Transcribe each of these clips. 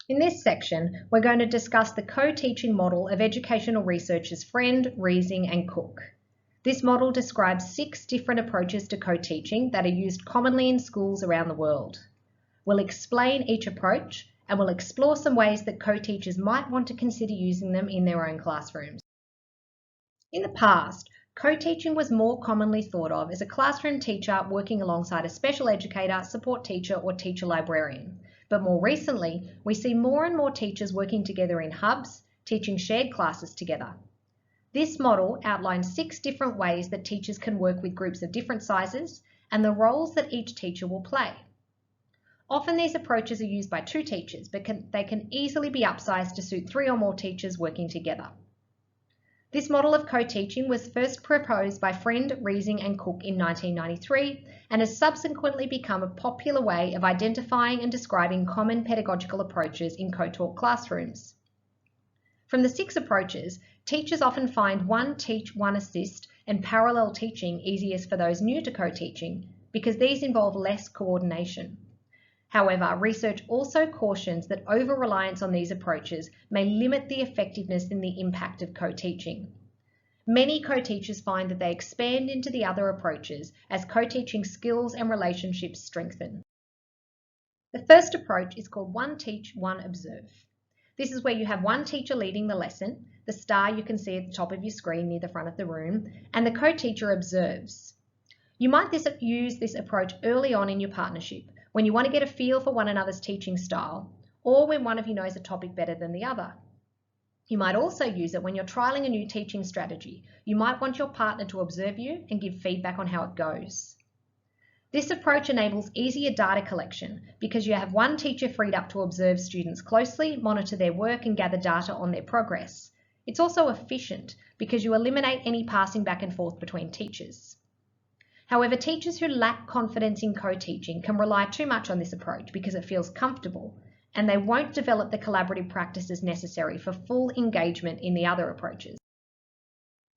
In this section, we're going to discuss the co-teaching model of educational researchers Friend, Reesing and Cook. This model describes 6 different approaches to co-teaching that are used commonly in schools around the world. We'll explain each approach and we'll explore some ways that co-teachers might want to consider using them in their own classrooms. In the past, co-teaching was more commonly thought of as a classroom teacher working alongside a special educator, support teacher, or teacher librarian. But more recently, we see more and more teachers working together in hubs, teaching shared classes together. This model outlines 6 different ways that teachers can work with groups of different sizes and the roles that each teacher will play. Often these approaches are used by 2 teachers, but they can easily be upsized to suit 3 or more teachers working together. This model of co-teaching was first proposed by Friend, Reesing and Cook in 1993 and has subsequently become a popular way of identifying and describing common pedagogical approaches in co-taught classrooms. From the 6 approaches, teachers often find one teach, one assist and parallel teaching easiest for those new to co-teaching because these involve less coordination. However, research also cautions that over-reliance on these approaches may limit the effectiveness and the impact of co-teaching. Many co-teachers find that they expand into the other approaches as co-teaching skills and relationships strengthen. The first approach is called One Teach, One Observe. This is where you have one teacher leading the lesson, the star you can see at the top of your screen near the front of the room, and the co-teacher observes. You might use this approach early on in your partnership, when you want to get a feel for one another's teaching style, or when one of you knows a topic better than the other. You might also use it when you're trialing a new teaching strategy. You might want your partner to observe you and give feedback on how it goes. This approach enables easier data collection because you have one teacher freed up to observe students closely, monitor their work and gather data on their progress. It's also efficient because you eliminate any passing back and forth between teachers. However, teachers who lack confidence in co-teaching can rely too much on this approach because it feels comfortable, and they won't develop the collaborative practices necessary for full engagement in the other approaches.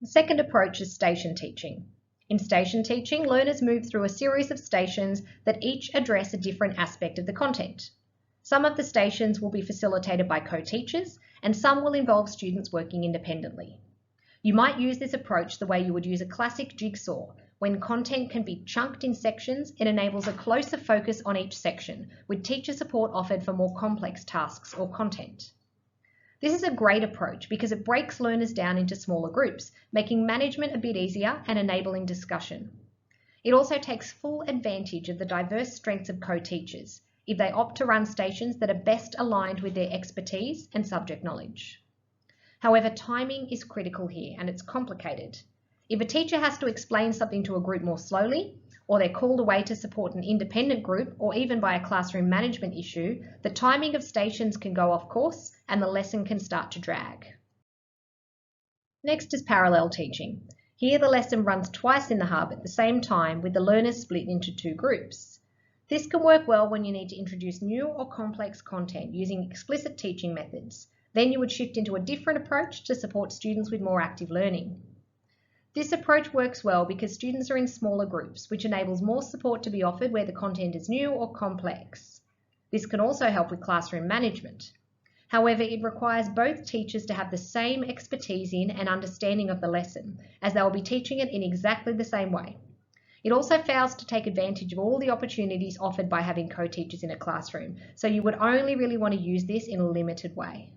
The second approach is station teaching. In station teaching, learners move through a series of stations that each address a different aspect of the content. Some of the stations will be facilitated by co-teachers, and some will involve students working independently. You might use this approach the way you would use a classic jigsaw. When content can be chunked in sections, it enables a closer focus on each section, with teacher support offered for more complex tasks or content. This is a great approach because it breaks learners down into smaller groups, making management a bit easier and enabling discussion. It also takes full advantage of the diverse strengths of co-teachers if they opt to run stations that are best aligned with their expertise and subject knowledge. However, timing is critical here and it's complicated. If a teacher has to explain something to a group more slowly, or they're called away to support an independent group, or even by a classroom management issue, the timing of stations can go off course and the lesson can start to drag. Next is parallel teaching. Here the lesson runs twice in the hub at the same time with the learners split into 2 groups. This can work well when you need to introduce new or complex content using explicit teaching methods. Then you would shift into a different approach to support students with more active learning. This approach works well because students are in smaller groups, which enables more support to be offered where the content is new or complex. This can also help with classroom management. However, it requires both teachers to have the same expertise in and understanding of the lesson, as they will be teaching it in exactly the same way. It also fails to take advantage of all the opportunities offered by having co-teachers in a classroom, so you would only really want to use this in a limited way.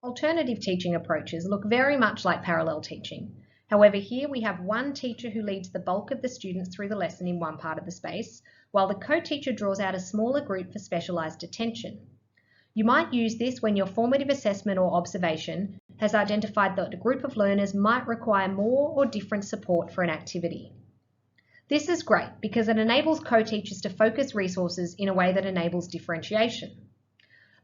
Alternative teaching approaches look very much like parallel teaching. However, here we have one teacher who leads the bulk of the students through the lesson in one part of the space, while the co-teacher draws out a smaller group for specialised attention. You might use this when your formative assessment or observation has identified that a group of learners might require more or different support for an activity. This is great because it enables co-teachers to focus resources in a way that enables differentiation.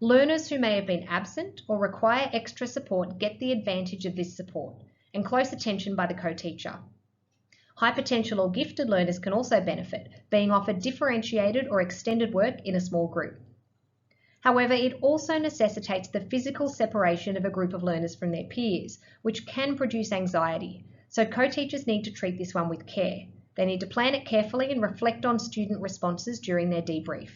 Learners who may have been absent or require extra support get the advantage of this support and close attention by the co-teacher. High potential or gifted learners can also benefit, being offered differentiated or extended work in a small group. However, it also necessitates the physical separation of a group of learners from their peers, which can produce anxiety, so co-teachers need to treat this one with care. They need to plan it carefully and reflect on student responses during their debrief.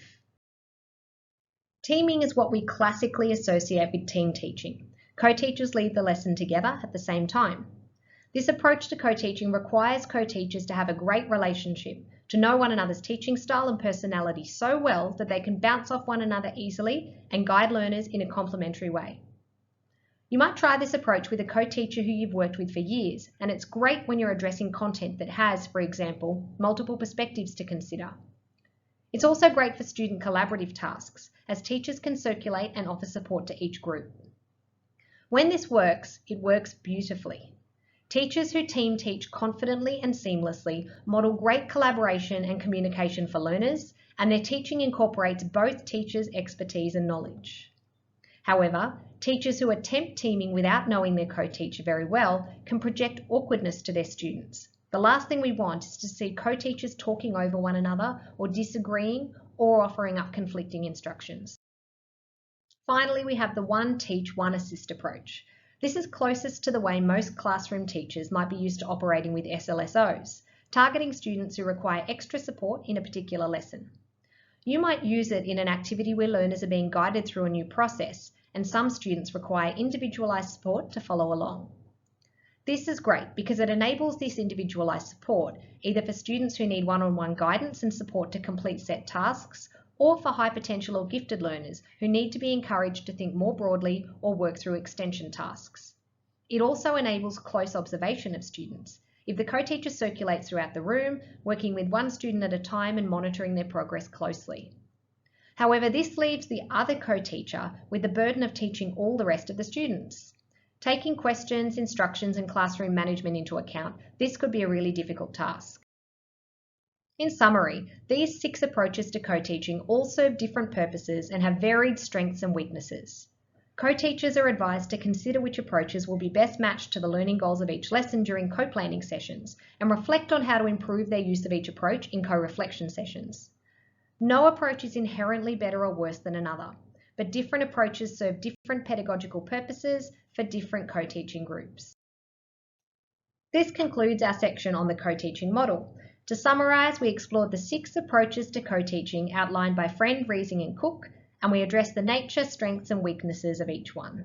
Teaming is what we classically associate with team teaching. Co-teachers lead the lesson together at the same time. This approach to co-teaching requires co-teachers to have a great relationship, to know one another's teaching style and personality so well that they can bounce off one another easily and guide learners in a complementary way. You might try this approach with a co-teacher who you've worked with for years, and it's great when you're addressing content that has, for example, multiple perspectives to consider. It's also great for student collaborative tasks, as teachers can circulate and offer support to each group. When this works, it works beautifully. Teachers who team teach confidently and seamlessly model great collaboration and communication for learners, and their teaching incorporates both teachers' expertise and knowledge. However, teachers who attempt teaming without knowing their co-teacher very well can project awkwardness to their students. The last thing we want is to see co-teachers talking over one another or disagreeing or offering up conflicting instructions. Finally, we have the one teach, one assist approach. This is closest to the way most classroom teachers might be used to operating with SLSOs, targeting students who require extra support in a particular lesson. You might use it in an activity where learners are being guided through a new process, and some students require individualised support to follow along. This is great because it enables this individualised support either for students who need one-on-one guidance and support to complete set tasks, or for high potential or gifted learners who need to be encouraged to think more broadly or work through extension tasks. It also enables close observation of students. If the co-teacher circulates throughout the room, working with one student at a time and monitoring their progress closely. However, this leaves the other co-teacher with the burden of teaching all the rest of the students. Taking questions, instructions, and classroom management into account, this could be a really difficult task. In summary, these 6 approaches to co-teaching all serve different purposes and have varied strengths and weaknesses. Co-teachers are advised to consider which approaches will be best matched to the learning goals of each lesson during co-planning sessions and reflect on how to improve their use of each approach in co-reflection sessions. No approach is inherently better or worse than another, but different approaches serve different pedagogical purposes for different co-teaching groups. This concludes our section on the co-teaching model. To summarise, we explored the 6 approaches to co-teaching outlined by Friend, Riesing and Cook, and we addressed the nature, strengths and weaknesses of each one.